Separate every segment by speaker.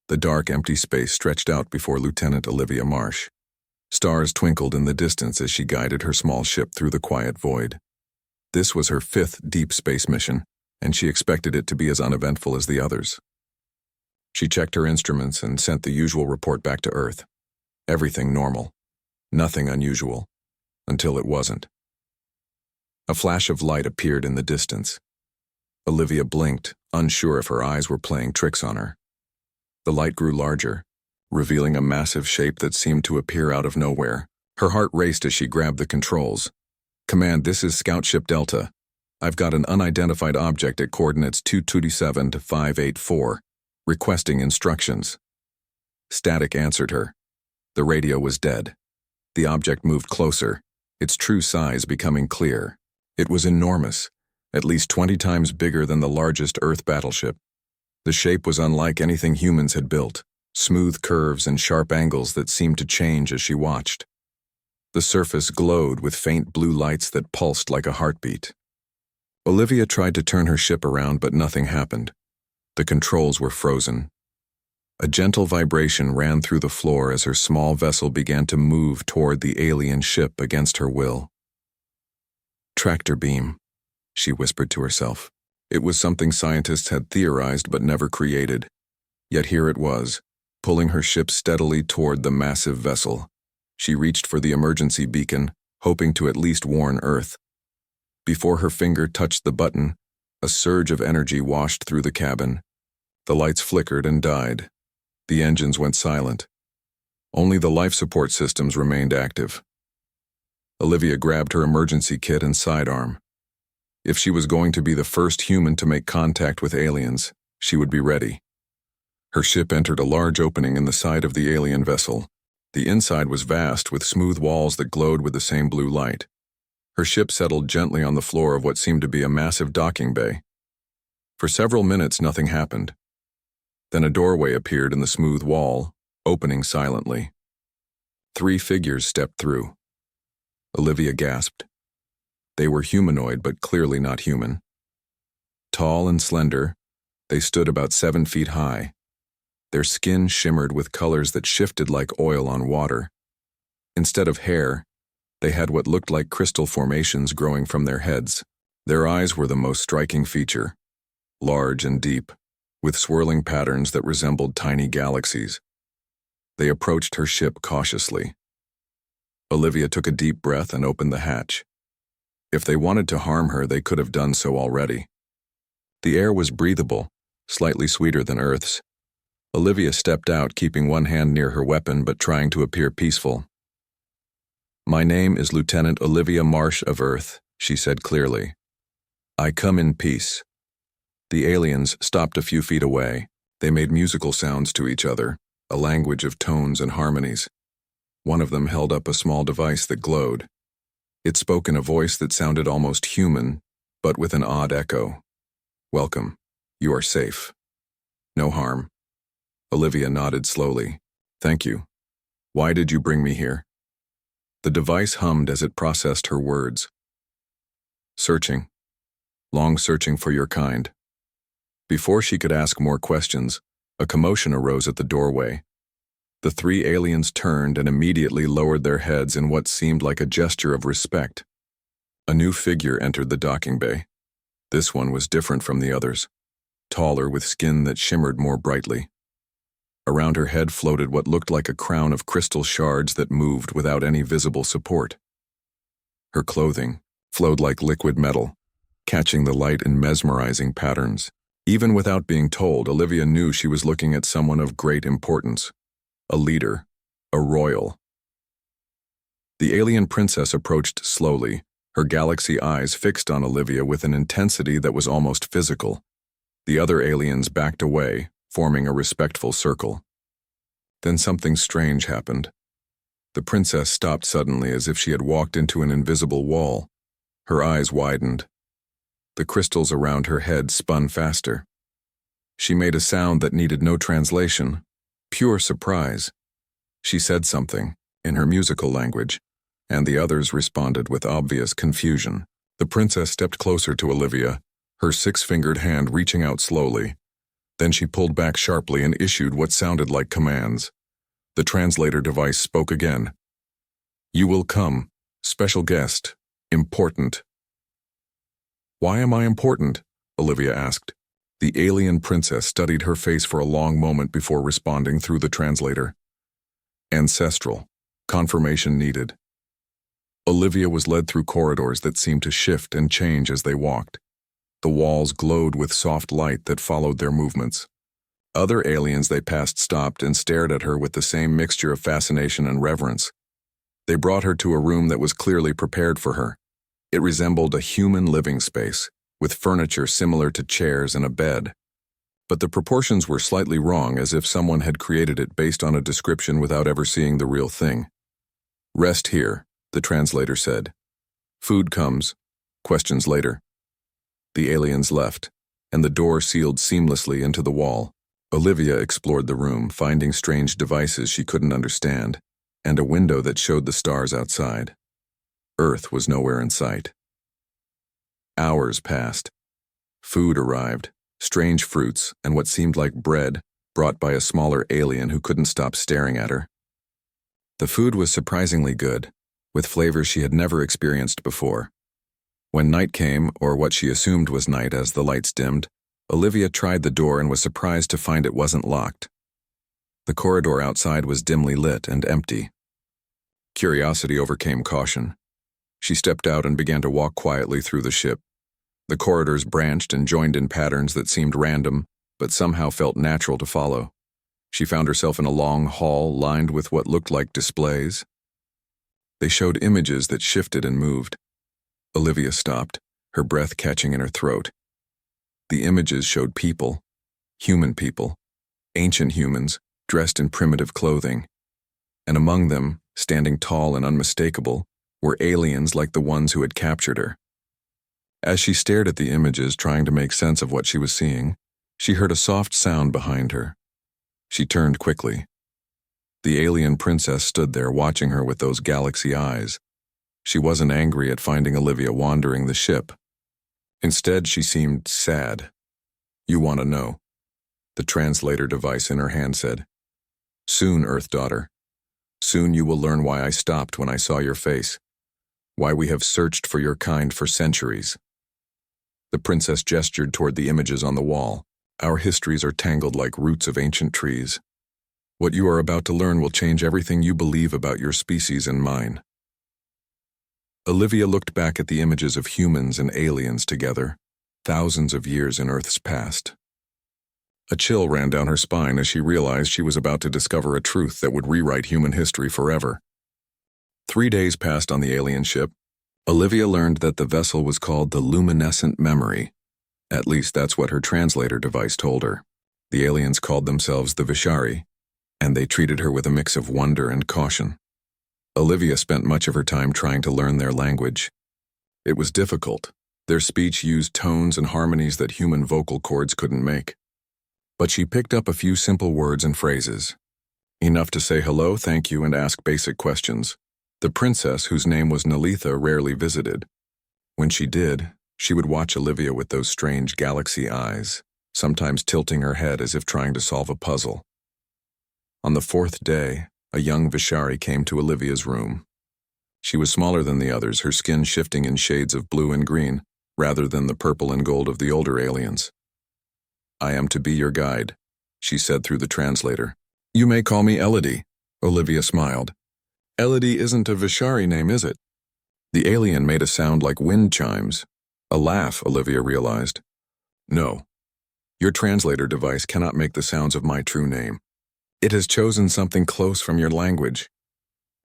Speaker 1: The dark, empty space stretched out before Lieutenant Olivia Marsh. Stars twinkled in the distance as she guided her small ship through the quiet void. This was her 5th deep space mission, and she expected it to be as uneventful as the others. She checked her instruments and sent the usual report back to Earth. Everything normal. Nothing unusual. Until it wasn't. A flash of light appeared in the distance. Olivia blinked, unsure if her eyes were playing tricks on her. The light grew larger, revealing a massive shape that seemed to appear out of nowhere. Her heart raced as she grabbed the controls. "Command, this is Scout Ship Delta. I've got an unidentified object at coordinates 227 to 584, requesting instructions." Static answered her. The radio was dead. The object moved closer, its true size becoming clear. It was enormous, at least 20 times bigger than the largest Earth battleship. The shape was unlike anything humans had built, smooth curves and sharp angles that seemed to change as she watched. The surface glowed with faint blue lights that pulsed like a heartbeat. Olivia tried to turn her ship around, but nothing happened. The controls were frozen. A gentle vibration ran through the floor as her small vessel began to move toward the alien ship against her will. "Tractor beam," she whispered to herself. It was something scientists had theorized but never created. Yet here it was, pulling her ship steadily toward the massive vessel. She reached for the emergency beacon, hoping to at least warn Earth. Before her finger touched the button, a surge of energy washed through the cabin. The lights flickered and died. The engines went silent. Only the life support systems remained active. Olivia grabbed her emergency kit and sidearm. If she was going to be the first human to make contact with aliens, she would be ready. Her ship entered a large opening in the side of the alien vessel. The inside was vast, with smooth walls that glowed with the same blue light. Her ship settled gently on the floor of what seemed to be a massive docking bay. For several minutes, nothing happened. Then a doorway appeared in the smooth wall, opening silently. 3 figures stepped through. Olivia gasped. They were humanoid, but clearly not human. Tall and slender, they stood about 7 feet high. Their skin shimmered with colors that shifted like oil on water. Instead of hair, they had what looked like crystal formations growing from their heads. Their eyes were the most striking feature, large and deep, with swirling patterns that resembled tiny galaxies. They approached her ship cautiously. Olivia took a deep breath and opened the hatch. If they wanted to harm her, they could have done so already. The air was breathable, slightly sweeter than Earth's. Olivia stepped out, keeping one hand near her weapon but trying to appear peaceful. "My name is Lieutenant Olivia Marsh of Earth," she said clearly. "I come in peace." The aliens stopped a few feet away. They made musical sounds to each other, a language of tones and harmonies. One of them held up a small device that glowed. It spoke in a voice that sounded almost human, but with an odd echo. "Welcome. You are safe. No harm." Olivia nodded slowly. "Thank you. Why did you bring me here?" The device hummed as it processed her words. "Searching. Long searching for your kind." Before she could ask more questions, a commotion arose at the doorway. The 3 aliens turned and immediately lowered their heads in what seemed like a gesture of respect. A new figure entered the docking bay. This one was different from the others, taller with skin that shimmered more brightly. Around her head floated what looked like a crown of crystal shards that moved without any visible support. Her clothing flowed like liquid metal, catching the light in mesmerizing patterns. Even without being told, Olivia knew she was looking at someone of great importance. A leader, a royal. The alien princess approached slowly, her galaxy eyes fixed on Olivia with an intensity that was almost physical. The other aliens backed away, forming a respectful circle. Then something strange happened. The princess stopped suddenly as if she had walked into an invisible wall. Her eyes widened. The crystals around her head spun faster. She made a sound that needed no translation, pure surprise. She said something, in her musical language, and the others responded with obvious confusion. The princess stepped closer to Olivia, her 6-fingered hand reaching out slowly. Then she pulled back sharply and issued what sounded like commands. The translator device spoke again. "You will come. Special guest. Important." "Why am I important?" Olivia asked. The alien princess studied her face for a long moment before responding through the translator. "Ancestral. Confirmation needed." Olivia was led through corridors that seemed to shift and change as they walked. The walls glowed with soft light that followed their movements. Other aliens they passed stopped and stared at her with the same mixture of fascination and reverence. They brought her to a room that was clearly prepared for her. It resembled a human living space, with furniture similar to chairs and a bed. But the proportions were slightly wrong, as if someone had created it based on a description without ever seeing the real thing. "Rest here," the translator said. "Food comes. Questions later." The aliens left, and the door sealed seamlessly into the wall. Olivia explored the room, finding strange devices she couldn't understand, and a window that showed the stars outside. Earth was nowhere in sight. Hours passed. Food arrived, strange fruits and what seemed like bread, brought by a smaller alien who couldn't stop staring at her. The food was surprisingly good, with flavors she had never experienced before. When night came, or what she assumed was night as the lights dimmed, Olivia tried the door and was surprised to find it wasn't locked. The corridor outside was dimly lit and empty. Curiosity overcame caution. She stepped out and began to walk quietly through the ship. The corridors branched and joined in patterns that seemed random, but somehow felt natural to follow. She found herself in a long hall lined with what looked like displays. They showed images that shifted and moved. Olivia stopped, her breath catching in her throat. The images showed people, human people, ancient humans, dressed in primitive clothing. And among them, standing tall and unmistakable, were aliens like the ones who had captured her. As she stared at the images, trying to make sense of what she was seeing, she heard a soft sound behind her. She turned quickly. The alien princess stood there watching her with those galaxy eyes. She wasn't angry at finding Olivia wandering the ship. Instead, she seemed sad. "You want to know?" The translator device in her hand said. "Soon, Earth daughter. Soon you will learn why I stopped when I saw your face. Why we have searched for your kind for centuries." The princess gestured toward the images on the wall. "Our histories are tangled like roots of ancient trees. What you are about to learn will change everything you believe about your species and mine." Olivia looked back at the images of humans and aliens together, thousands of years in Earth's past. A chill ran down her spine as she realized she was about to discover a truth that would rewrite human history forever. 3 days passed on the alien ship. Olivia learned that the vessel was called the Luminescent Memory. At least that's what her translator device told her. The aliens called themselves the Vishari, and they treated her with a mix of wonder and caution. Olivia spent much of her time trying to learn their language. It was difficult. Their speech used tones and harmonies that human vocal cords couldn't make. But she picked up a few simple words and phrases. Enough to say hello, thank you, and ask basic questions. The princess, whose name was Nalitha, rarely visited. When she did, she would watch Olivia with those strange galaxy eyes, sometimes tilting her head as if trying to solve a puzzle. On the 4th day, a young Vishari came to Olivia's room. She was smaller than the others, her skin shifting in shades of blue and green, rather than the purple and gold of the older aliens. "I am to be your guide," she said through the translator. "You may call me Elodie," Olivia smiled. "Elodie isn't a Vishari name, is it?" The alien made a sound like wind chimes. A laugh, Olivia realized. "No. Your translator device cannot make the sounds of my true name. It has chosen something close from your language."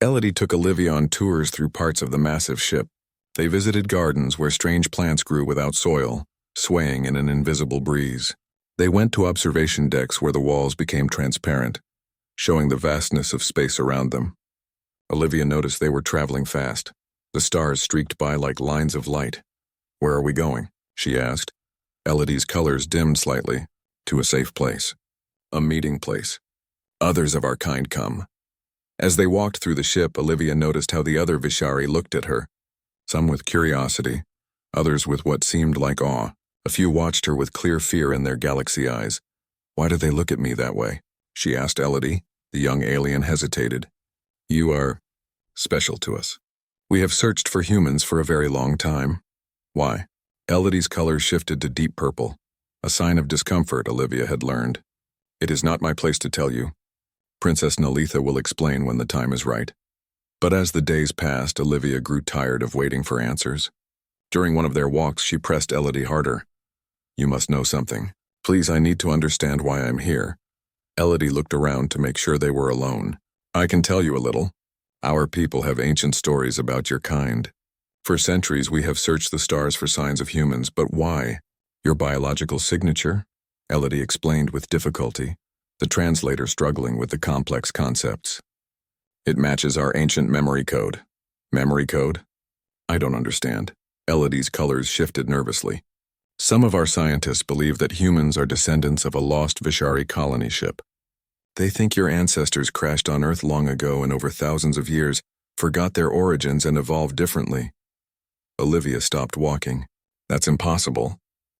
Speaker 1: Elodie took Olivia on tours through parts of the massive ship. They visited gardens where strange plants grew without soil, swaying in an invisible breeze. They went to observation decks where the walls became transparent, showing the vastness of space around them. Olivia noticed they were traveling fast. The stars streaked by like lines of light. "Where are we going?" she asked. Elodie's colors dimmed slightly. "To a safe place. A meeting place. Others of our kind come." As they walked through the ship, Olivia noticed how the other Vishari looked at her, some with curiosity, others with what seemed like awe. A few watched her with clear fear in their galaxy eyes. Why do they look at me that way? She asked Elodie. The young alien hesitated. You are special to us. We have searched for humans for a very long time. Why? Elodie's color shifted to deep purple, a sign of discomfort Olivia had learned. It is not my place to tell you. Princess Nalitha will explain when the time is right. But as the days passed, Olivia grew tired of waiting for answers. During one of their walks, she pressed Elodie harder. You must know something. Please, I need to understand why I'm here. Elodie looked around to make sure they were alone. I can tell you a little. Our people have ancient stories about your kind. For centuries, we have searched the stars for signs of humans, but why? Your biological signature? Elodie explained with difficulty, the translator struggling with the complex concepts. It matches our ancient memory code. Memory code? I don't understand. Elodie's colors shifted nervously. Some of our scientists believe that humans are descendants of a lost Vishari colony ship. They think your ancestors crashed on Earth long ago and over thousands of years, forgot their origins and evolved differently. Olivia stopped walking. That's impossible.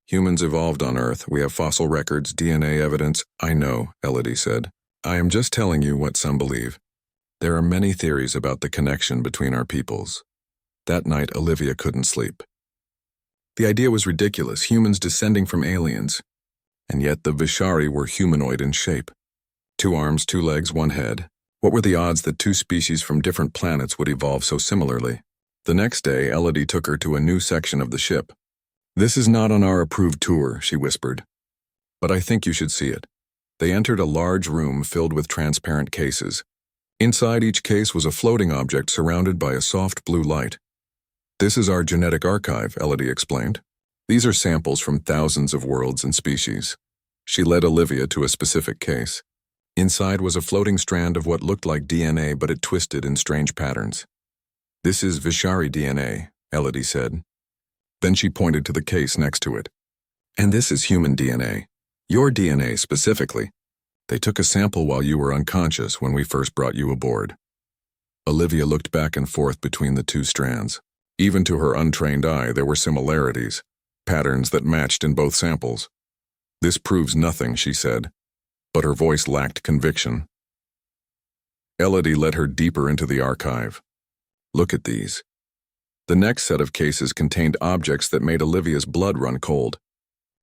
Speaker 1: Humans evolved on Earth. We have fossil records, DNA evidence. I know, Elodie said. I am just telling you what some believe. There are many theories about the connection between our peoples. That night, Olivia couldn't sleep. The idea was ridiculous, humans descending from aliens. And yet the Vishari were humanoid in shape. 2 arms, 2 legs, 1 head. What were the odds that 2 species from different planets would evolve so similarly? The next day, Elodie took her to a new section of the ship. This is not on our approved tour, she whispered. But I think you should see it. They entered a large room filled with transparent cases. Inside each case was a floating object surrounded by a soft blue light. This is our genetic archive, Elodie explained. These are samples from thousands of worlds and species. She led Olivia to a specific case. Inside was a floating strand of what looked like DNA, but it twisted in strange patterns. This is Vishari DNA, Elodie said. Then she pointed to the case next to it. And this is human DNA. Your DNA specifically. They took a sample while you were unconscious when we first brought you aboard. Olivia looked back and forth between the 2 strands. Even to her untrained eye, there were similarities, patterns that matched in both samples. This proves nothing, she said, but her voice lacked conviction. Elodie led her deeper into the archive. Look at these. The next set of cases contained objects that made Olivia's blood run cold.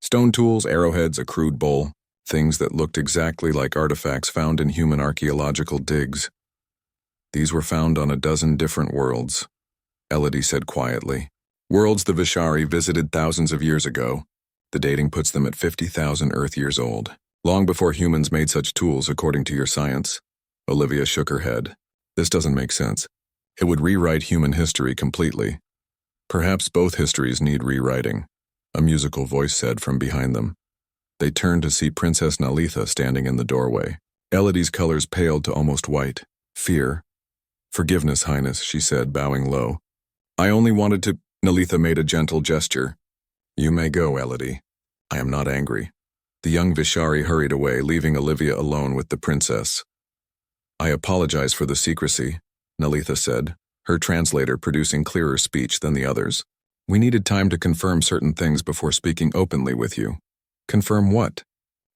Speaker 1: Stone tools, arrowheads, a crude bowl, things that looked exactly like artifacts found in human archaeological digs. These were found on a dozen different worlds, Elodie said quietly. Worlds the Vishari visited thousands of years ago. The dating puts them at 50,000 Earth years old, long before humans made such tools according to your science. Olivia shook her head. This doesn't make sense. It would rewrite human history completely. Perhaps both histories need rewriting, a musical voice said from behind them. They turned to see Princess Nalitha standing in the doorway. Elodie's colors paled to almost white. Fear. Forgiveness, Highness, she said, bowing low. I only wanted to... Nalitha made a gentle gesture. You may go, Elodie. I am not angry. The young Vishari hurried away, leaving Olivia alone with the princess. I apologize for the secrecy, Nalitha said, her translator producing clearer speech than the others. We needed time to confirm certain things before speaking openly with you. Confirm what?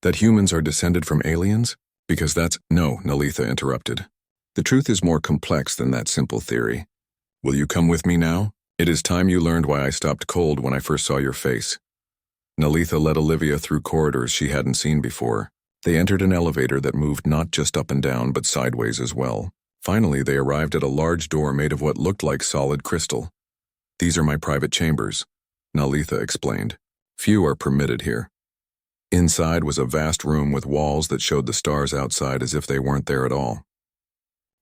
Speaker 1: That humans are descended from aliens? Because that's... No, Nalitha interrupted. The truth is more complex than that simple theory. Will you come with me now? It is time you learned why I stopped cold when I first saw your face. Nalitha led Olivia through corridors she hadn't seen before. They entered an elevator that moved not just up and down but sideways as well. Finally, they arrived at a large door made of what looked like solid crystal. These are my private chambers, Nalitha explained. Few are permitted here. Inside was a vast room with walls that showed the stars outside as if they weren't there at all.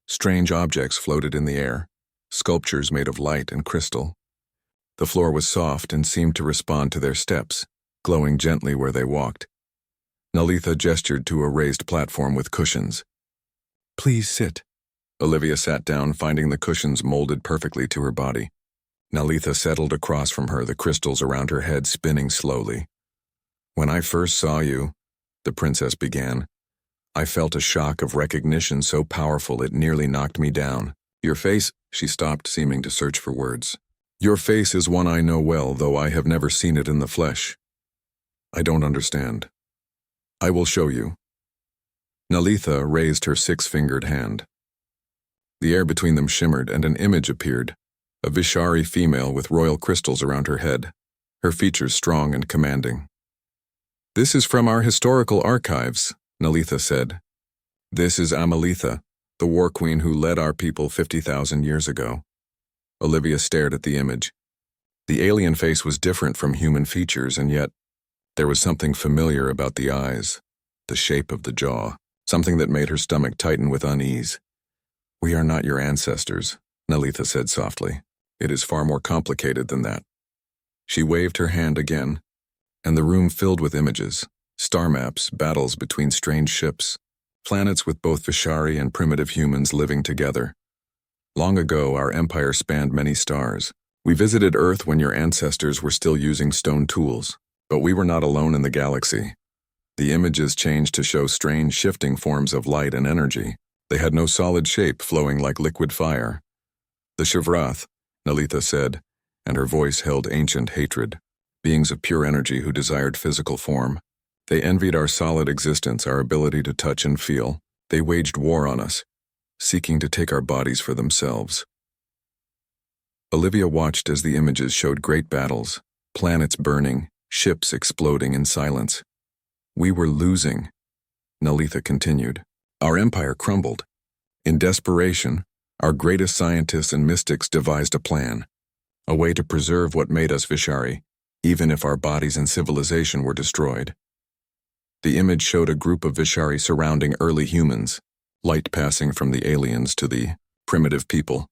Speaker 1: Strange objects floated in the air, sculptures made of light and crystal. The floor was soft and seemed to respond to their steps, glowing gently where they walked. Nalitha gestured to a raised platform with cushions. Please sit. Olivia sat down, finding the cushions molded perfectly to her body. Nalitha settled across from her, the crystals around her head spinning slowly. When I first saw you, the princess began, I felt a shock of recognition so powerful it nearly knocked me down. Your face, she stopped, seeming to search for words. Your face is one I know well, though I have never seen it in the flesh. I don't understand. I will show you. Nalitha raised her six-fingered hand. The air between them shimmered and an image appeared, a Vishari female with royal crystals around her head, her features strong and commanding. This is from our historical archives, Nalitha said. This is Amalitha, the war queen who led our people 50,000 years ago. Olivia stared at the image. The alien face was different from human features, and yet there was something familiar about the eyes, the shape of the jaw, something that made her stomach tighten with unease. We are not your ancestors, Nalitha said softly. It is far more complicated than that. She waved her hand again, and the room filled with images, star maps, battles between strange ships, planets with both Vishari and primitive humans living together. Long ago, our empire spanned many stars. We visited Earth when your ancestors were still using stone tools, but we were not alone in the galaxy. The images changed to show strange shifting forms of light and energy. They had no solid shape, flowing like liquid fire. The Shivrath, Nalitha said, and her voice held ancient hatred. Beings of pure energy who desired physical form. They envied our solid existence, our ability to touch and feel. They waged war on us, seeking to take our bodies for themselves. Olivia watched as the images showed great battles, planets burning, ships exploding in silence. We were losing, Nalitha continued. Our empire crumbled. In desperation, our greatest scientists and mystics devised a plan, a way to preserve what made us Vishari, even if our bodies and civilization were destroyed. The image showed a group of Vishari surrounding early humans, light passing from the aliens to the primitive people.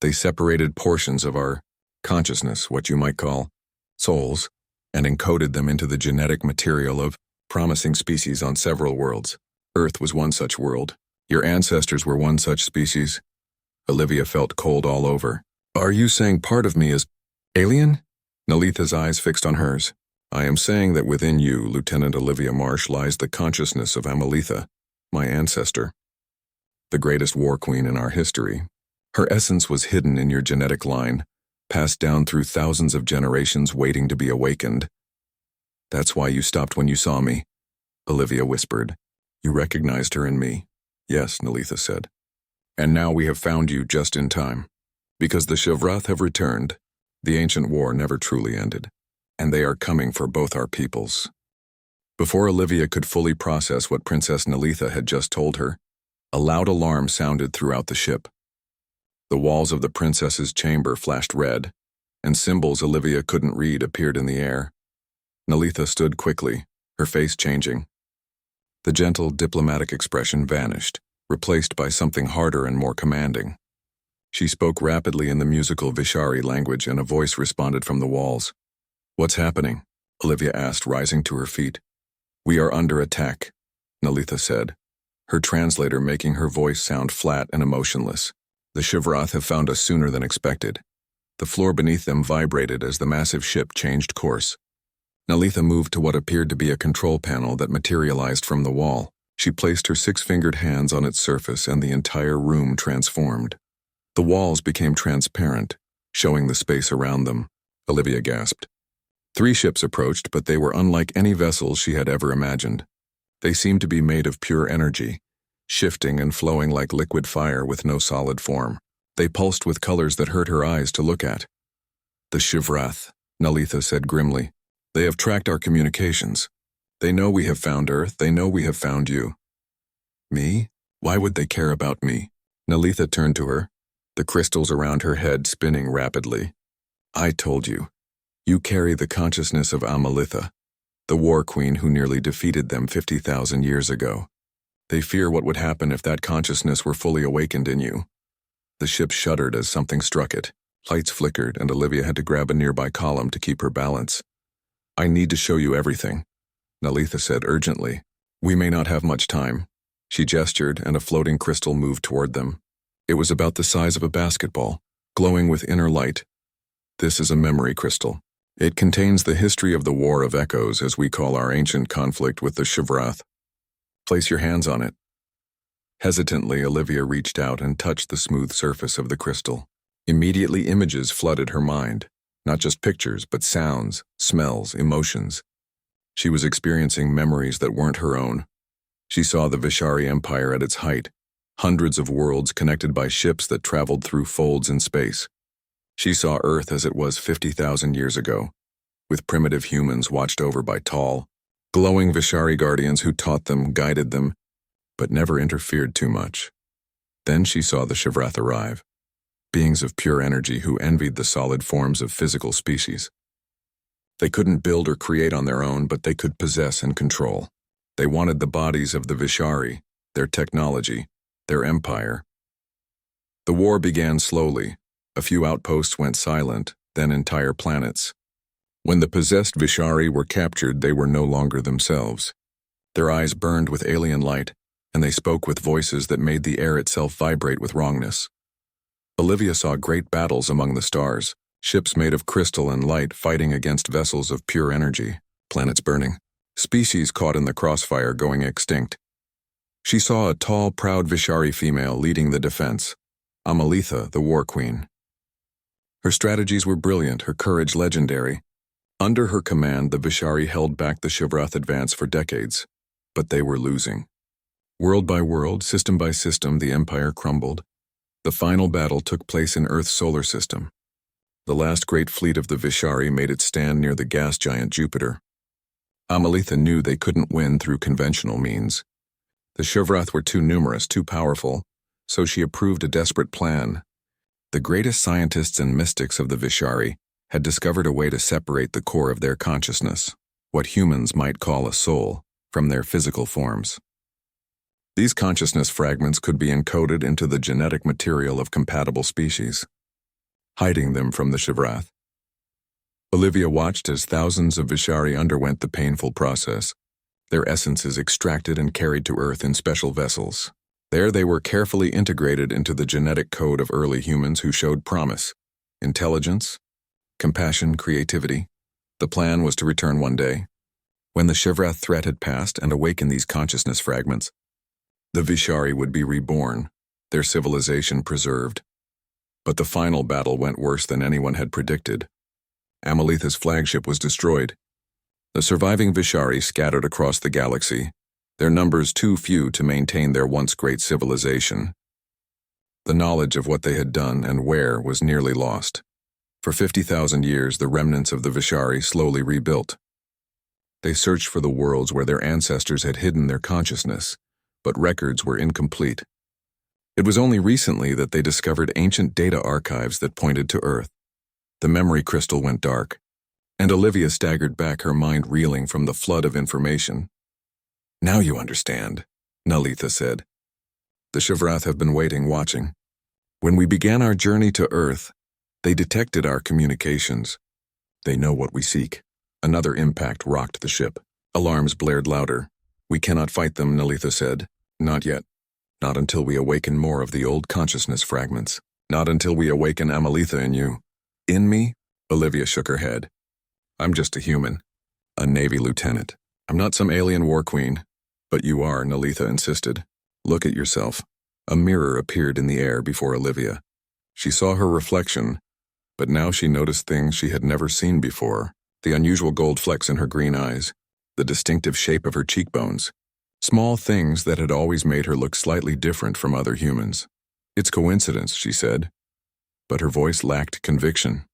Speaker 1: They separated portions of our consciousness, what you might call souls, and encoded them into the genetic material of promising species on several worlds. Earth was one such world. Your ancestors were one such species. Olivia felt cold all over. Are you saying part of me is alien? Nalitha's eyes fixed on hers. I am saying that within you, Lieutenant Olivia Marsh, lies the consciousness of Amalitha, my ancestor, the greatest war queen in our history. Her essence was hidden in your genetic line, passed down through thousands of generations waiting to be awakened. That's why you stopped when you saw me, Olivia whispered. You recognized her in me. Yes, Nalitha said. And now we have found you just in time. Because the Shivrath have returned, the ancient war never truly ended, and they are coming for both our peoples. Before Olivia could fully process what Princess Nalitha had just told her, a loud alarm sounded throughout the ship. The walls of the princess's chamber flashed red, and symbols Olivia couldn't read appeared in the air. Nalitha stood quickly, her face changing. The gentle, diplomatic expression vanished, replaced by something harder and more commanding. She spoke rapidly in the musical Vishari language, and a voice responded from the walls. What's happening? Olivia asked, rising to her feet. We are under attack, Nalitha said, her translator making her voice sound flat and emotionless. The Shivrath have found us sooner than expected. The floor beneath them vibrated as the massive ship changed course. Nalitha moved to what appeared to be a control panel that materialized from the wall. She placed her six-fingered hands on its surface, and the entire room transformed. The walls became transparent, showing the space around them. Olivia gasped. 3 ships approached, but they were unlike any vessels she had ever imagined. They seemed to be made of pure energy, shifting and flowing like liquid fire with no solid form. They pulsed with colors that hurt her eyes to look at. The Shivrath, Nalitha said grimly. They have tracked our communications. They know we have found Earth. They know we have found you. Me? Why would they care about me? Nalitha turned to her, the crystals around her head spinning rapidly. I told you. You carry the consciousness of Amalitha, the war queen who nearly defeated them 50,000 years ago. They fear what would happen if that consciousness were fully awakened in you. The ship shuddered as something struck it. Lights flickered, and Olivia had to grab a nearby column to keep her balance. I need to show you everything, Nalitha said urgently. We may not have much time. She gestured, and a floating crystal moved toward them. It was about the size of a basketball, glowing with inner light. This is a memory crystal. It contains the history of the War of Echoes, as we call our ancient conflict with the Shivrath. Place your hands on it. Hesitantly, Olivia reached out and touched the smooth surface of the crystal. Immediately, images flooded her mind. Not just pictures, but sounds, smells, emotions. She was experiencing memories that weren't her own. She saw the Vishari Empire at its height, hundreds of worlds connected by ships that traveled through folds in space. She saw Earth as it was 50,000 years ago, with primitive humans watched over by tall, glowing Vishari guardians who taught them, guided them, but never interfered too much. Then she saw the Shivrath arrive, beings of pure energy who envied the solid forms of physical species. They couldn't build or create on their own, but they could possess and control. They wanted the bodies of the Vishari, their technology, their empire. The war began slowly. A few outposts went silent, then entire planets. When the possessed Vishari were captured, they were no longer themselves. Their eyes burned with alien light, and they spoke with voices that made the air itself vibrate with wrongness. Olivia saw great battles among the stars, ships made of crystal and light fighting against vessels of pure energy, planets burning, species caught in the crossfire going extinct. She saw a tall, proud Vishari female leading the defense, Amelitha, the war queen. Her strategies were brilliant, her courage legendary. Under her command, the Vishari held back the Shivrath advance for decades, but they were losing. World by world, system by system, the empire crumbled. The final battle took place in Earth's solar system. The last great fleet of the Vishari made its stand near the gas giant Jupiter. Amelitha knew they couldn't win through conventional means. The Shivrath were too numerous, too powerful, so she approved a desperate plan. The greatest scientists and mystics of the Vishari had discovered a way to separate the core of their consciousness, what humans might call a soul, from their physical forms. These consciousness fragments could be encoded into the genetic material of compatible species, hiding them from the Shivrath. Olivia watched as thousands of Vishari underwent the painful process, their essences extracted and carried to Earth in special vessels. There they were carefully integrated into the genetic code of early humans who showed promise, intelligence, compassion, creativity. The plan was to return one day. When the Shivrath threat had passed and awakened these consciousness fragments, the Vishari would be reborn, their civilization preserved. But the final battle went worse than anyone had predicted. Amelitha's flagship was destroyed. The surviving Vishari scattered across the galaxy, their numbers too few to maintain their once great civilization. The knowledge of what they had done and where was nearly lost. For 50,000 years, the remnants of the Vishari slowly rebuilt. They searched for the worlds where their ancestors had hidden their consciousness, but records were incomplete. It was only recently that they discovered ancient data archives that pointed to Earth. The memory crystal went dark, and Olivia staggered back, her mind reeling from the flood of information. "Now you understand," Nalitha said. "The Shivrath have been waiting, watching. When we began our journey to Earth, they detected our communications. They know what we seek." Another impact rocked the ship. Alarms blared louder. "We cannot fight them," Nalitha said. "Not yet. Not until we awaken more of the old consciousness fragments. Not until we awaken Amelitha in you." "In me?" Olivia shook her head. "I'm just a human, a Navy lieutenant. I'm not some alien war queen." "But you are," Nalitha insisted. "Look at yourself." A mirror appeared in the air before Olivia. She saw her reflection, but now she noticed things she had never seen before. The unusual gold flecks in her green eyes, the distinctive shape of her cheekbones. Small things that had always made her look slightly different from other humans. "It's coincidence," she said, but her voice lacked conviction.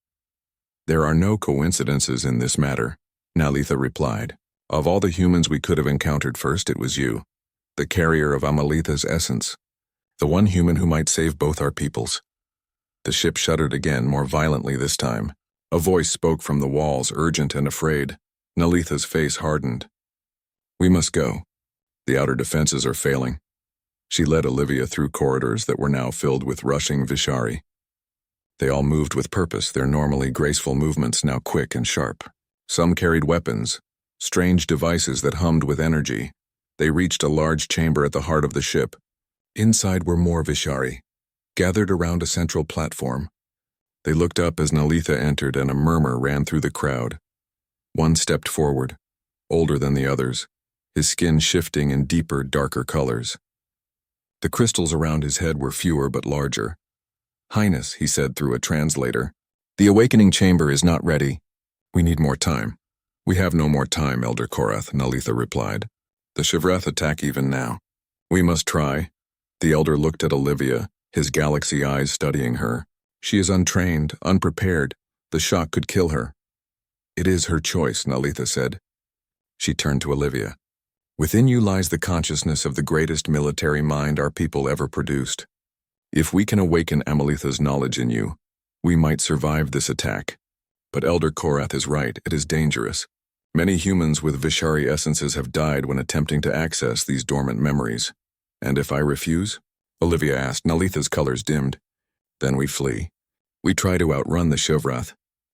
Speaker 1: "There are no coincidences in this matter," Nalitha replied. "Of all the humans we could have encountered first, it was you, the carrier of Amelitha's essence, the one human who might save both our peoples." The ship shuddered again, more violently this time. A voice spoke from the walls, urgent and afraid. Nalitha's face hardened. "We must go. The outer defenses are failing." She led Olivia through corridors that were now filled with rushing Vishari. They all moved with purpose, their normally graceful movements now quick and sharp. Some carried weapons, strange devices that hummed with energy. They reached a large chamber at the heart of the ship. Inside were more Vishari, gathered around a central platform. They looked up as Nalitha entered, and a murmur ran through the crowd. One stepped forward, older than the others, his skin shifting in deeper, darker colors. The crystals around his head were fewer but larger. "Highness," he said through a translator, "the awakening chamber is not ready. We need more time." We have no more time, Elder Korath, Nalitha replied. The Shivrath attack even now. We must try. The Elder looked at Olivia, his galaxy eyes studying her. She is untrained, unprepared. The shock could kill her. It is her choice, Nalitha said. She turned to Olivia. Within you lies the consciousness of the greatest military mind our people ever produced. If we can awaken Amelitha's knowledge in you, we might survive this attack. But Elder Korath is right, it is dangerous. Many humans with Vishari essences have died when attempting to access these dormant memories. And if I refuse? Olivia asked. Nalitha's colors dimmed. Then we flee. We try to outrun the Shivrath,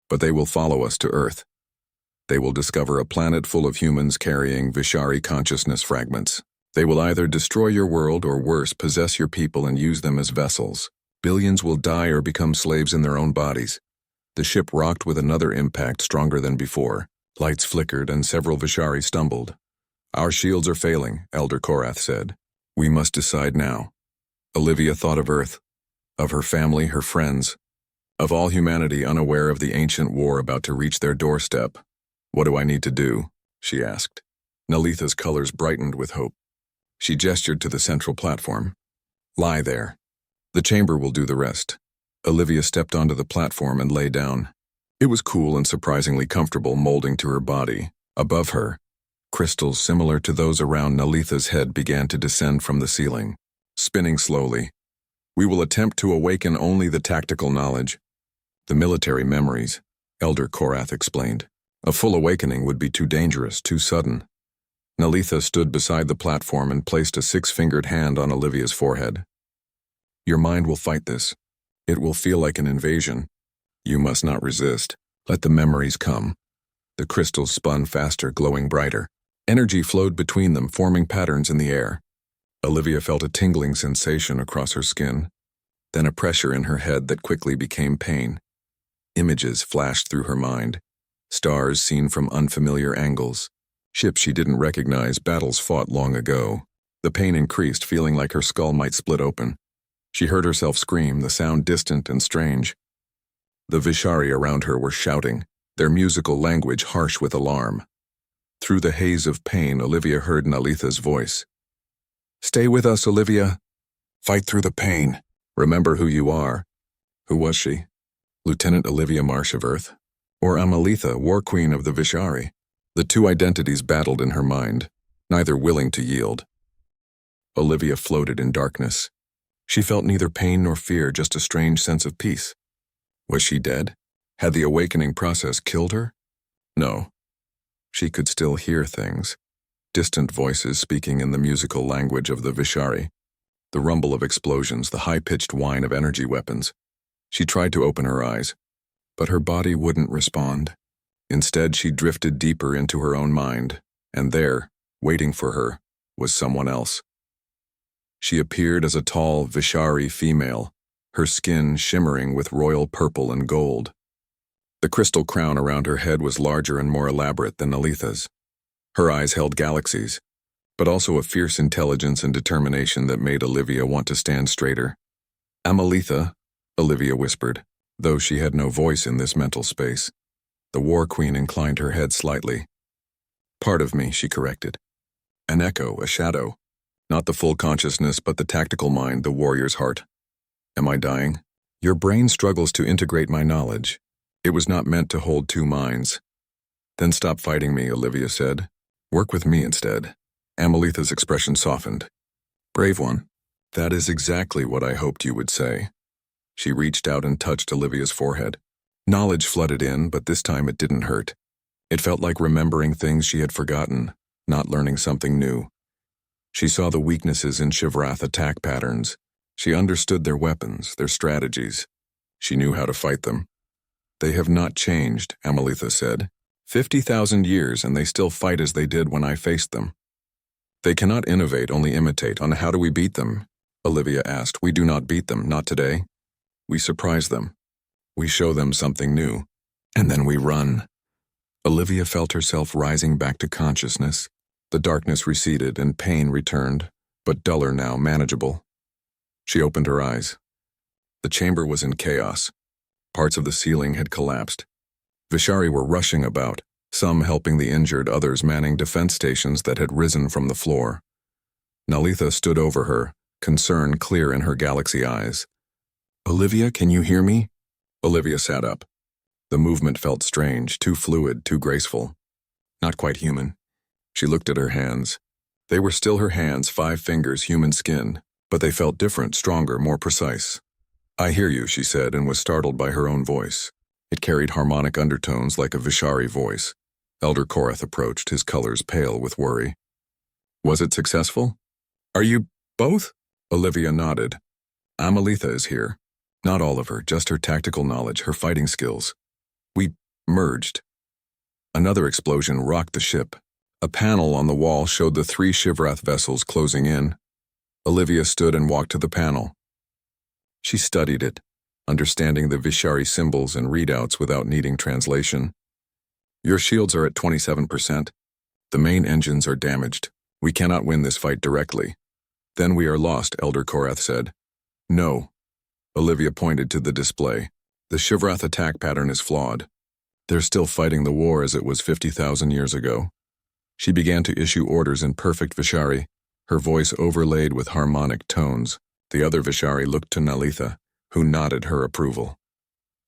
Speaker 1: but they will follow us to Earth. They will discover a planet full of humans carrying Vishari consciousness fragments. They will either destroy your world or worse, possess your people and use them as vessels. Billions will die or become slaves in their own bodies. The ship rocked with another impact stronger than before. Lights flickered and several Vishari stumbled. Our shields are failing, Elder Korath said. We must decide now. Olivia thought of Earth, of her family, her friends, of all humanity unaware of the ancient war about to reach their doorstep. What do I need to do? She asked. Nalitha's colors brightened with hope. She gestured to the central platform. Lie there. The chamber will do the rest. Olivia stepped onto the platform and lay down. It was cool and surprisingly comfortable, molding to her body. Above her, crystals similar to those around Nalitha's head began to descend from the ceiling, spinning slowly. We will attempt to awaken only the tactical knowledge. The military memories, Elder Korath explained. A full awakening would be too dangerous, too sudden. Nalitha stood beside the platform and placed a 6-fingered hand on Olivia's forehead. Your mind will fight this. It will feel like an invasion. You must not resist. Let the memories come. The crystals spun faster, glowing brighter. Energy flowed between them, forming patterns in the air. Olivia felt a tingling sensation across her skin, then a pressure in her head that quickly became pain. Images flashed through her mind. Stars seen from unfamiliar angles. Ships she didn't recognize, battles fought long ago. The pain increased, feeling like her skull might split open. She heard herself scream, the sound distant and strange. The Vishari around her were shouting, their musical language harsh with alarm. Through the haze of pain, Olivia heard Nalitha's voice. Stay with us, Olivia. Fight through the pain. Remember who you are. Who was she? Lieutenant Olivia Marsh of Earth? Or Amelitha, War Queen of the Vishari? The two identities battled in her mind, neither willing to yield. Olivia floated in darkness. She felt neither pain nor fear, just a strange sense of peace. Was she dead? Had the awakening process killed her? No. She could still hear things. Distant voices speaking in the musical language of the Vishari. The rumble of explosions, the high-pitched whine of energy weapons. She tried to open her eyes, but her body wouldn't respond. Instead, she drifted deeper into her own mind, and there, waiting for her, was someone else. She appeared as a tall Vishari female, her skin shimmering with royal purple and gold. The crystal crown around her head was larger and more elaborate than Nalitha's. Her eyes held galaxies, but also a fierce intelligence and determination that made Olivia want to stand straighter. Amelitha, Olivia whispered, though she had no voice in this mental space. The War Queen inclined her head slightly. Part of me, she corrected. An echo, a shadow. Not the full consciousness, but the tactical mind, the warrior's heart. Am I dying? Your brain struggles to integrate my knowledge. It was not meant to hold two minds. Then stop fighting me, Olivia said. Work with me instead. Amelitha's expression softened. Brave one. That is exactly what I hoped you would say. She reached out and touched Olivia's forehead. Knowledge flooded in, but this time it didn't hurt. It felt like remembering things she had forgotten, not learning something new. She saw the weaknesses in Shivrath attack patterns. She understood their weapons, their strategies. She knew how to fight them. They have not changed, Amelitha said. 50,000 years and they still fight as they did when I faced them. They cannot innovate, only imitate. On how do we beat them? Olivia asked. We do not beat them, not today. We surprise them. We show them something new. And then we run. Olivia felt herself rising back to consciousness. The darkness receded and pain returned, but duller now, manageable. She opened her eyes. The chamber was in chaos. Parts of the ceiling had collapsed. Vishari were rushing about, some helping the injured, others manning defense stations that had risen from the floor. Nalitha stood over her, concern clear in her galaxy eyes. "Olivia, can you hear me?" Olivia sat up. The movement felt strange, too fluid, too graceful. Not quite human. She looked at her hands. They were still her hands, 5 fingers, human skin, but they felt different, stronger, more precise. "I hear you," she said, and was startled by her own voice. It carried harmonic undertones like a Vishari voice. Elder Korath approached, his colors pale with worry. "Was it successful?" "Are you both?" Olivia nodded. "Amelitha is here. Not all of her, just her tactical knowledge, her fighting skills. We merged." Another explosion rocked the ship. A panel on the wall showed the 3 Shivrath vessels closing in. Olivia stood and walked to the panel. She studied it, understanding the Vishari symbols and readouts without needing translation. "Your shields are at 27%. The main engines are damaged. We cannot win this fight directly." "Then we are lost," Elder Korath said. "No." Olivia pointed to the display. "The Shivrath attack pattern is flawed. They're still fighting the war as it was 50,000 years ago." She began to issue orders in perfect Vishari, her voice overlaid with harmonic tones. The other Vishari looked to Nalitha, who nodded her approval.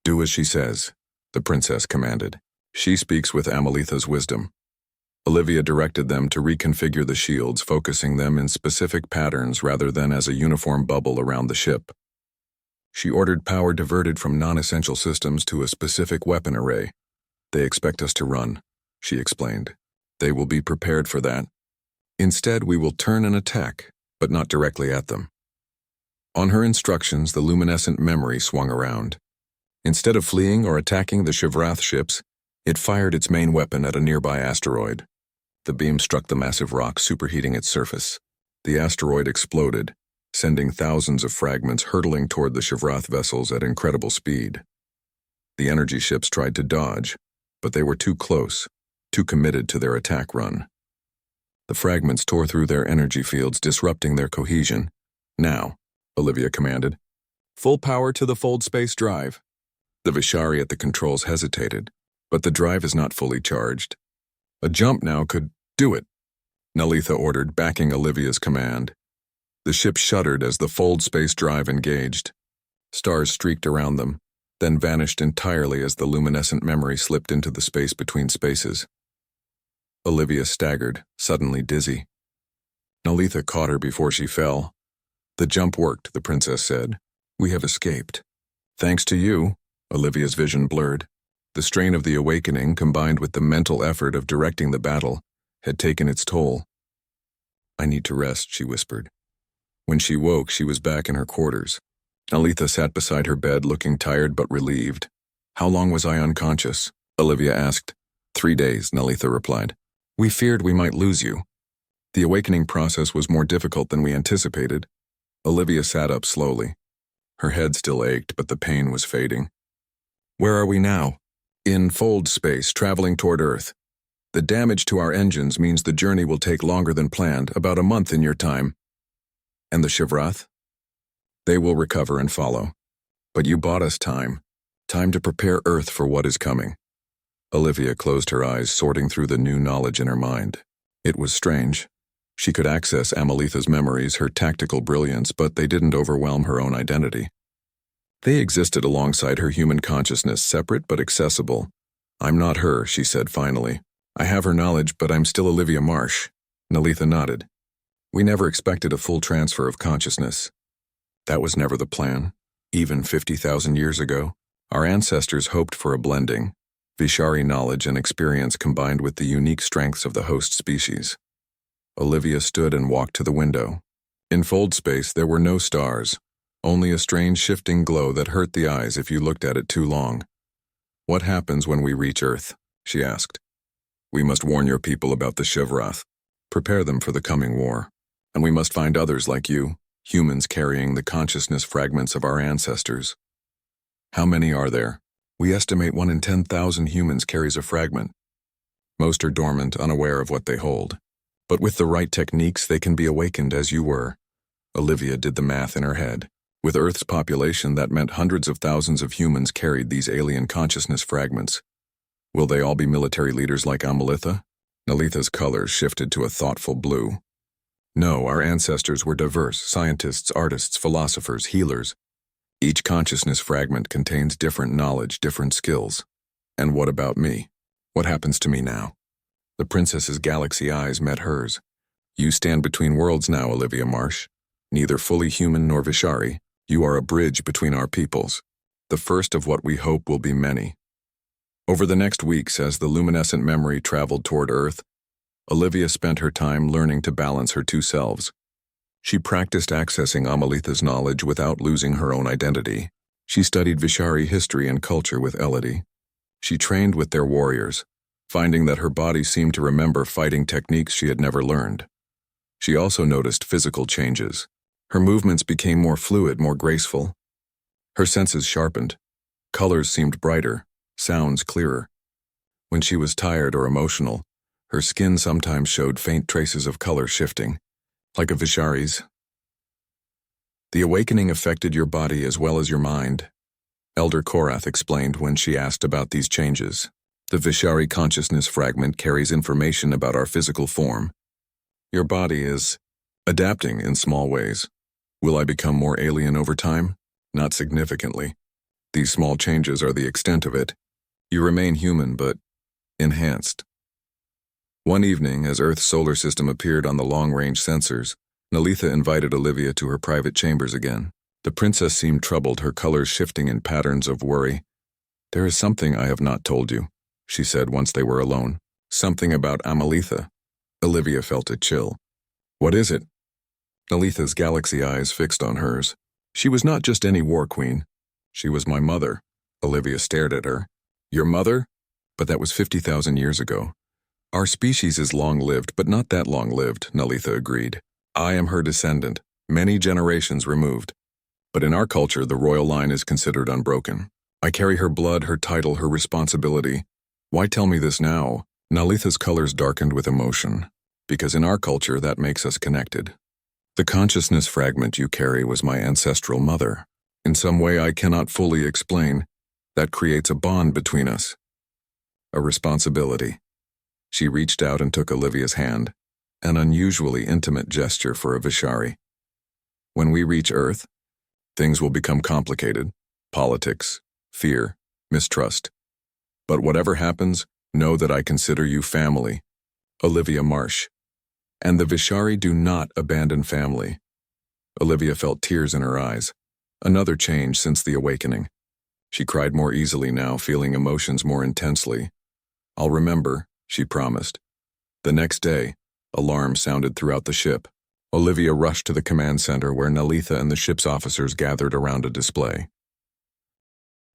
Speaker 1: "Do as she says," the princess commanded. "She speaks with Amelitha's wisdom." Olivia directed them to reconfigure the shields, focusing them in specific patterns rather than as a uniform bubble around the ship. She ordered power diverted from non-essential systems to a specific weapon array. "They expect us to run," she explained. "They will be prepared for that. Instead, we will turn and attack, but not directly at them." On her instructions, the luminescent memory swung around. Instead of fleeing or attacking the Shivrath ships, it fired its main weapon at a nearby asteroid. The beam struck the massive rock, superheating its surface. The asteroid exploded, sending thousands of fragments hurtling toward the Shivrath vessels at incredible speed. The energy ships tried to dodge, but they were too close, too committed to their attack run. The fragments tore through their energy fields, disrupting their cohesion. "Now," Olivia commanded. "Full power to the fold space drive." The Vishari at the controls hesitated, but the drive is not fully charged. "A jump now could do it," Nalitha ordered, backing Olivia's command. The ship shuddered as the fold space drive engaged. Stars streaked around them, then vanished entirely as the luminescent memory slipped into the space between spaces. Olivia staggered, suddenly dizzy. Nalitha caught her before she fell. "The jump worked," the princess said. "We have escaped." "Thanks to you," Olivia's vision blurred. The strain of the awakening, combined with the mental effort of directing the battle, had taken its toll. "I need to rest," she whispered. When she woke, she was back in her quarters. Nalitha sat beside her bed, looking tired but relieved. "How long was I unconscious?" Olivia asked. 3 days, Nalitha replied. "We feared we might lose you. The awakening process was more difficult than we anticipated." Olivia sat up slowly. Her head still ached, but the pain was fading. "Where are we now?" "In fold space, traveling toward Earth. The damage to our engines means the journey will take longer than planned, about a month in your time." "And the Shivrath?" "They will recover and follow. But you bought us time. Time to prepare Earth for what is coming." Olivia closed her eyes, sorting through the new knowledge in her mind. It was strange. She could access Amelitha's memories, her tactical brilliance, but they didn't overwhelm her own identity. They existed alongside her human consciousness, separate but accessible. "I'm not her," she said finally. "I have her knowledge, but I'm still Olivia Marsh." Nalitha nodded. "We never expected a full transfer of consciousness. That was never the plan. Even 50,000 years ago, our ancestors hoped for a blending, Vishari knowledge and experience combined with the unique strengths of the host species." Olivia stood and walked to the window. In fold space, there were no stars, only a strange shifting glow that hurt the eyes if you looked at it too long. "What happens when we reach Earth?" she asked. "We must warn your people about the Shivrath, prepare them for the coming war, and we must find others like you, humans carrying the consciousness fragments of our ancestors." "How many are there?" "We estimate 1 in 10,000 humans carries a fragment. Most are dormant, unaware of what they hold. But with the right techniques, they can be awakened as you were." Olivia did the math in her head. With Earth's population, that meant hundreds of thousands of humans carried these alien consciousness fragments. Will they all be military leaders like Amelitha? Nalitha's colors shifted to a thoughtful blue. No, our ancestors were diverse: scientists, artists, philosophers, healers. Each consciousness fragment contains different knowledge, different skills. And what about me? What happens to me now? The princess's galaxy eyes met hers. You stand between worlds now, Olivia Marsh. Neither fully human nor Vishari, you are a bridge between our peoples. The first of what we hope will be many. Over the next weeks, as the luminescent memory traveled toward Earth, Olivia spent her time learning to balance her two selves. She practiced accessing Amelitha's knowledge without losing her own identity. She studied Vishari history and culture with Elodie. She trained with their warriors, finding that her body seemed to remember fighting techniques she had never learned. She also noticed physical changes. Her movements became more fluid, more graceful. Her senses sharpened. Colors seemed brighter, sounds clearer. When she was tired or emotional, her skin sometimes showed faint traces of color shifting, like a Vishari's. The awakening affected your body as well as your mind, Elder Korath explained when she asked about these changes. The Vishari consciousness fragment carries information about our physical form. Your body is adapting in small ways. Will I become more alien over time? Not significantly. These small changes are the extent of it. You remain human, but enhanced. One evening, as Earth's solar system appeared on the long-range sensors, Nalitha invited Olivia to her private chambers again. The princess seemed troubled, her colors shifting in patterns of worry. "There is something I have not told you," she said once they were alone. "Something about Amelitha." Olivia felt a chill. "What is it?" Nalitha's galaxy eyes fixed on hers. "She was not just any war queen. She was my mother." Olivia stared at her. "Your mother? But that was 50,000 years ago." "Our species is long-lived, but not that long-lived," Nalitha agreed. "I am her descendant, many generations removed. But in our culture, the royal line is considered unbroken. I carry her blood, her title, her responsibility. Why tell me this now?" Nalitha's colors darkened with emotion. "Because in our culture, that makes us connected. The consciousness fragment you carry was my ancestral mother. In some way I cannot fully explain. That creates a bond between us. A responsibility." She reached out and took Olivia's hand, an unusually intimate gesture for a Vishari. "When we reach Earth, things will become complicated. Politics, fear, mistrust. But whatever happens, know that I consider you family. Olivia Marsh. And the Vishari do not abandon family." Olivia felt tears in her eyes. Another change since the awakening. She cried more easily now, feeling emotions more intensely. "I'll remember," she promised. The next day, alarms sounded throughout the ship. Olivia rushed to the command center where Nalitha and the ship's officers gathered around a display.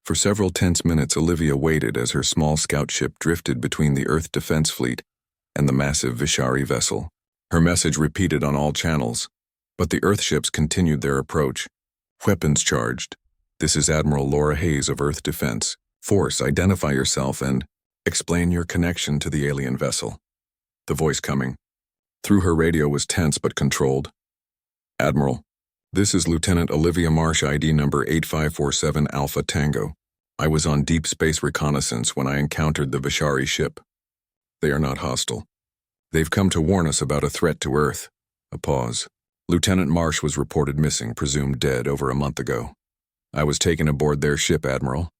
Speaker 1: For several tense minutes, Olivia waited as her small scout ship drifted between the Earth Defense Fleet and the massive Vishari vessel. Her message repeated on all channels, but the Earth ships continued their approach. Weapons charged. "This is Admiral Laura Hayes of Earth Defense. Force, identify yourself and explain your connection to the alien vessel." The voice coming through her radio was tense but controlled. "Admiral, this is Lieutenant Olivia Marsh, ID number 8547 Alpha Tango. I was on deep space reconnaissance when I encountered the Vishari ship. They are not hostile. They've come to warn us about a threat to Earth." A pause. "Lieutenant Marsh was reported missing, presumed dead, over a month ago. I was taken aboard their ship, Admiral.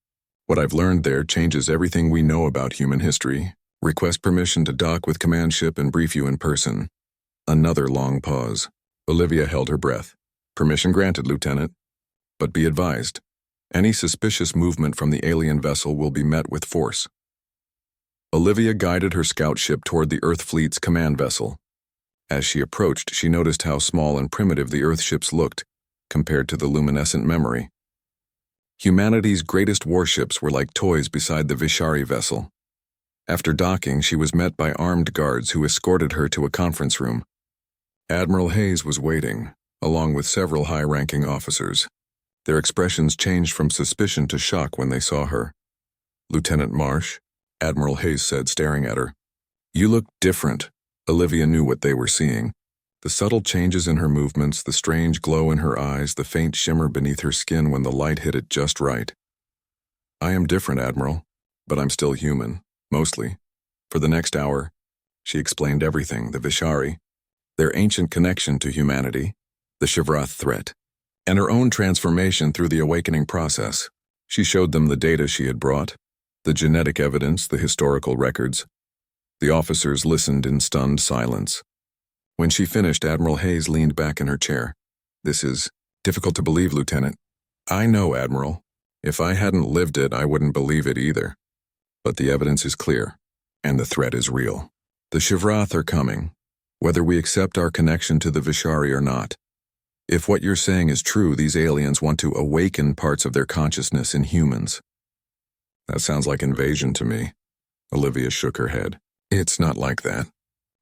Speaker 1: What I've learned there changes everything we know about human history. Request permission to dock with command ship and brief you in person." Another long pause. Olivia held her breath. "Permission granted, Lieutenant. But be advised, any suspicious movement from the alien vessel will be met with force." Olivia guided her scout ship toward the Earth Fleet's command vessel. As she approached, she noticed how small and primitive the Earth ships looked compared to the luminescent memory. Humanity's greatest warships were like toys beside the Vishari vessel. After docking, she was met by armed guards who escorted her to a conference room. Admiral Hayes was waiting, along with several high-ranking officers. Their expressions changed from suspicion to shock when they saw her. "Lieutenant Marsh," Admiral Hayes said, staring at her. "You look different." Olivia knew what they were seeing. The subtle changes in her movements, the strange glow in her eyes, the faint shimmer beneath her skin when the light hit it just right. "I am different, Admiral, but I'm still human." Mostly. For the next hour, she explained everything: the Vishari, their ancient connection to humanity, the Shivrath threat, and her own transformation through the awakening process. She showed them the data she had brought, the genetic evidence, the historical records. The officers listened in stunned silence. When she finished, Admiral Hayes leaned back in her chair. "This is difficult to believe, Lieutenant." "I know, Admiral. If I hadn't lived it, I wouldn't believe it either. But the evidence is clear, and the threat is real. The Shivrath are coming, whether we accept our connection to the Vishari or not. If what you're saying is true, these aliens want to awaken parts of their consciousness in humans." "That sounds like invasion to me." Olivia shook her head. "It's not like that.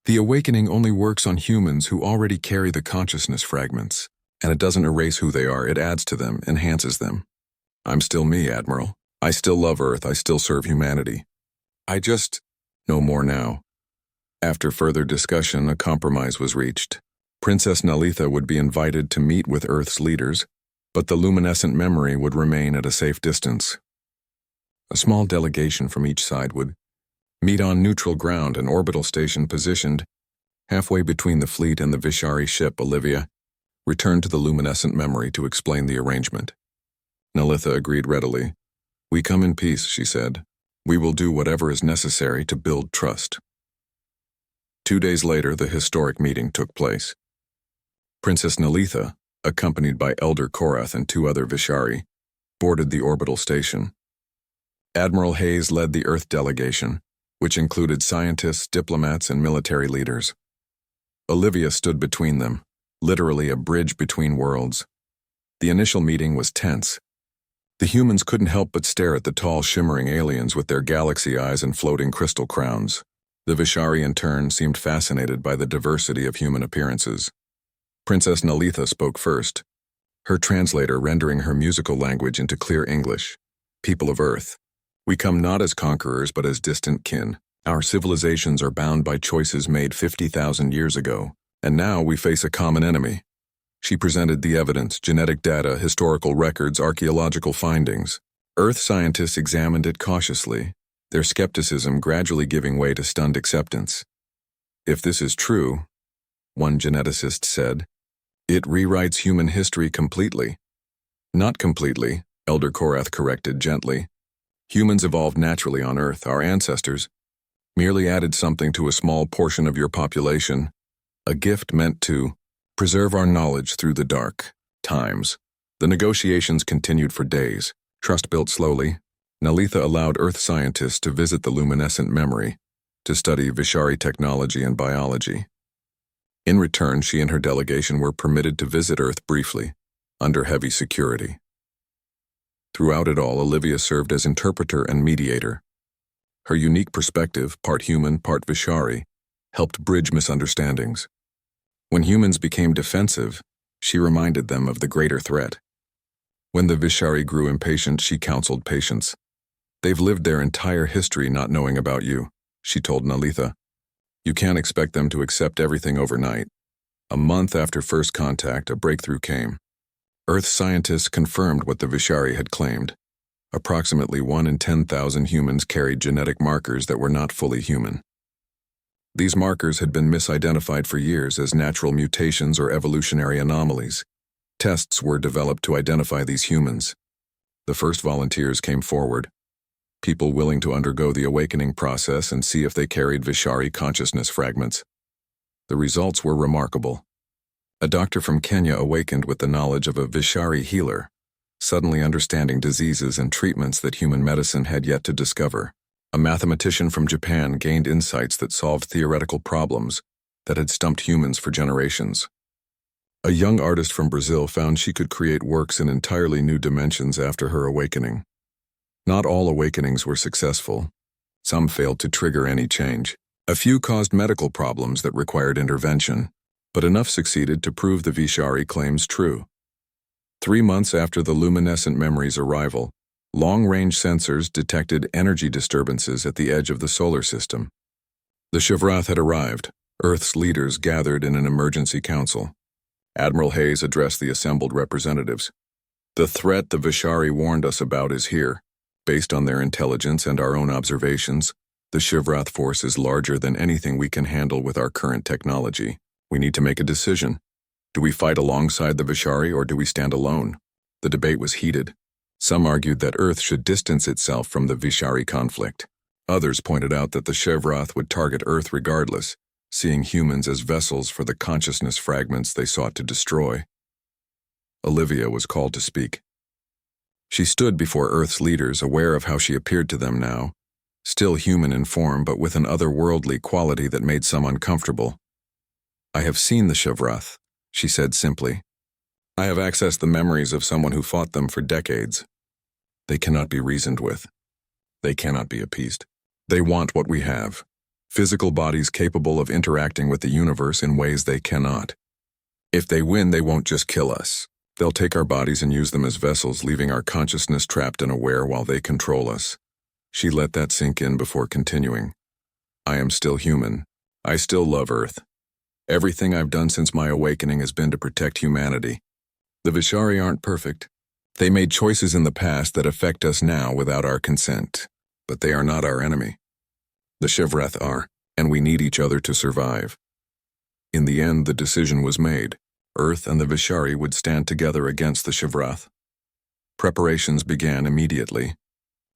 Speaker 1: The awakening only works on humans who already carry the consciousness fragments, and it doesn't erase who they are, it adds to them, enhances them. I'm still me, Admiral. I still love Earth, I still serve humanity. I just know more now." After further discussion, a compromise was reached. Princess Nalitha would be invited to meet with Earth's leaders, but the luminescent memory would remain at a safe distance. A small delegation from each side would meet on neutral ground, an orbital station positioned halfway between the fleet and the Vishari ship. Olivia returned to the luminescent memory to explain the arrangement. Nalitha agreed readily. "We come in peace," she said. "We will do whatever is necessary to build trust." 2 days later, the historic meeting took place. Princess Nalitha, accompanied by Elder Korath and 2 other Vishari, boarded the orbital station. Admiral Hayes led the Earth delegation, which included scientists, diplomats, and military leaders. Olivia stood between them, literally a bridge between worlds. The initial meeting was tense. The humans couldn't help but stare at the tall, shimmering aliens with their galaxy eyes and floating crystal crowns. The Vishari, in turn, seemed fascinated by the diversity of human appearances. Princess Nalitha spoke first, her translator rendering her musical language into clear English. "People of Earth, we come not as conquerors but as distant kin. Our civilizations are bound by choices made 50,000 years ago, and now we face a common enemy." She presented the evidence, genetic data, historical records, archaeological findings. Earth scientists examined it cautiously, their skepticism gradually giving way to stunned acceptance. "If this is true," one geneticist said, "it rewrites human history completely." "Not completely," Elder Korath corrected gently. "Humans evolved naturally on Earth. Our ancestors merely added something to a small portion of your population, a gift meant to preserve our knowledge through the dark times." The negotiations continued for days. Trust built slowly. Nalitha allowed Earth scientists to visit the luminescent memory, to study Vishari technology and biology. In return, she and her delegation were permitted to visit Earth briefly, under heavy security. Throughout it all, Olivia served as interpreter and mediator. Her unique perspective, part human, part Vishari, helped bridge misunderstandings. When humans became defensive, she reminded them of the greater threat. When the Vishari grew impatient, she counseled patience. "They've lived their entire history not knowing about you," she told Nalitha. "You can't expect them to accept everything overnight." A month after first contact, a breakthrough came. Earth scientists confirmed what the Vishari had claimed. Approximately 1 in 10,000 humans carried genetic markers that were not fully human. These markers had been misidentified for years as natural mutations or evolutionary anomalies. Tests were developed to identify these humans. The first volunteers came forward, people willing to undergo the awakening process and see if they carried Vishari consciousness fragments. The results were remarkable. A doctor from Kenya awakened with the knowledge of a Vishari healer, suddenly understanding diseases and treatments that human medicine had yet to discover. A mathematician from Japan gained insights that solved theoretical problems that had stumped humans for generations. A young artist from Brazil found she could create works in entirely new dimensions after her awakening. Not all awakenings were successful. Some failed to trigger any change. A few caused medical problems that required intervention, but enough succeeded to prove the Vishari claims true. 3 months after the luminescent memory's arrival, long-range sensors detected energy disturbances at the edge of the solar system. The Shivrath had arrived. Earth's leaders gathered in an emergency council. Admiral Hayes addressed the assembled representatives. "The threat the Vishari warned us about is here. Based on their intelligence and our own observations, The Shivrath force is larger than anything we can handle with our current technology. We need to make a decision. Do we fight alongside the Vishari or do we stand alone? The debate was heated. Some argued that Earth should distance itself from the Vishari conflict. Others pointed out that the Shivrath would target Earth regardless, seeing humans as vessels for the consciousness fragments they sought to destroy. Olivia was called to speak. She stood before Earth's leaders, aware of how she appeared to them now, still human in form but with an otherworldly quality that made some uncomfortable. "I have seen the Shivrath," she said simply. "I have accessed the memories of someone who fought them for decades. They cannot be reasoned with. They cannot be appeased. They want what we have. Physical bodies capable of interacting with the universe in ways they cannot. If they win, they won't just kill us. They'll take our bodies and use them as vessels, leaving our consciousness trapped and aware while they control us." She let that sink in before continuing. "I am still human. I still love Earth. Everything I've done since my awakening has been to protect humanity. The Vishari aren't perfect. They made choices in the past that affect us now without our consent, but they are not our enemy. The Shivrath are, and we need each other to survive." In the end, the decision was made. Earth and the Vishari would stand together against the Shivrath. Preparations began immediately.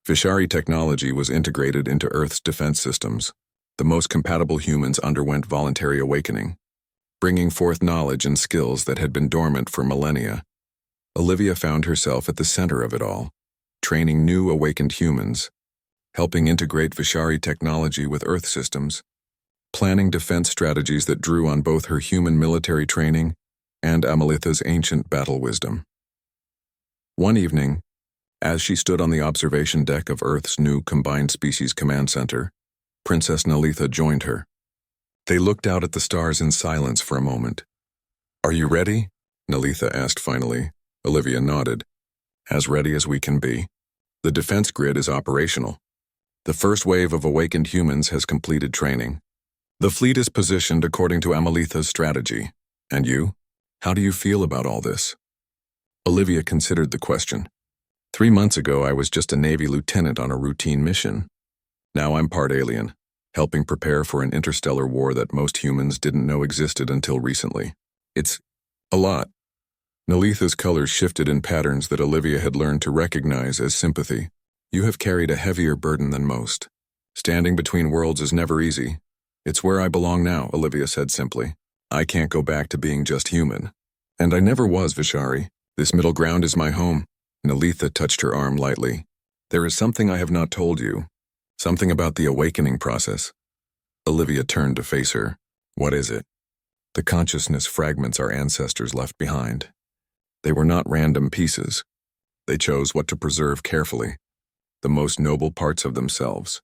Speaker 1: Vishari technology was integrated into Earth's defense systems. The most compatible humans underwent voluntary awakening, bringing forth knowledge and skills that had been dormant for millennia. Olivia found herself at the center of it all, training new awakened humans, helping integrate Vishari technology with Earth systems, planning defense strategies that drew on both her human military training and Amelitha's ancient battle wisdom. One evening, as she stood on the observation deck of Earth's new Combined Species Command Center, Princess Nalitha joined her. They looked out at the stars in silence for a moment. "Are you ready?" Nalitha asked finally. Olivia nodded. "As ready as we can be. The defense grid is operational. The first wave of awakened humans has completed training. The fleet is positioned according to Amelitha's strategy. And you? How do you feel about all this?" Olivia considered the question. 3 months ago, I was just a Navy lieutenant on a routine mission. Now I'm part alien, helping prepare for an interstellar war that most humans didn't know existed until recently. It's a lot. Nalitha's colors shifted in patterns that Olivia had learned to recognize as sympathy. "You have carried a heavier burden than most. Standing between worlds is never easy. It's where I belong now," Olivia said simply. "I can't go back to being just human. And I never was Vishari. This middle ground is my home." Nalitha touched her arm lightly. "There is something I have not told you. Something about the awakening process." Olivia turned to face her. "What is it?" "The consciousness fragments our ancestors left behind. They were not random pieces. They chose what to preserve carefully, the most noble parts of themselves.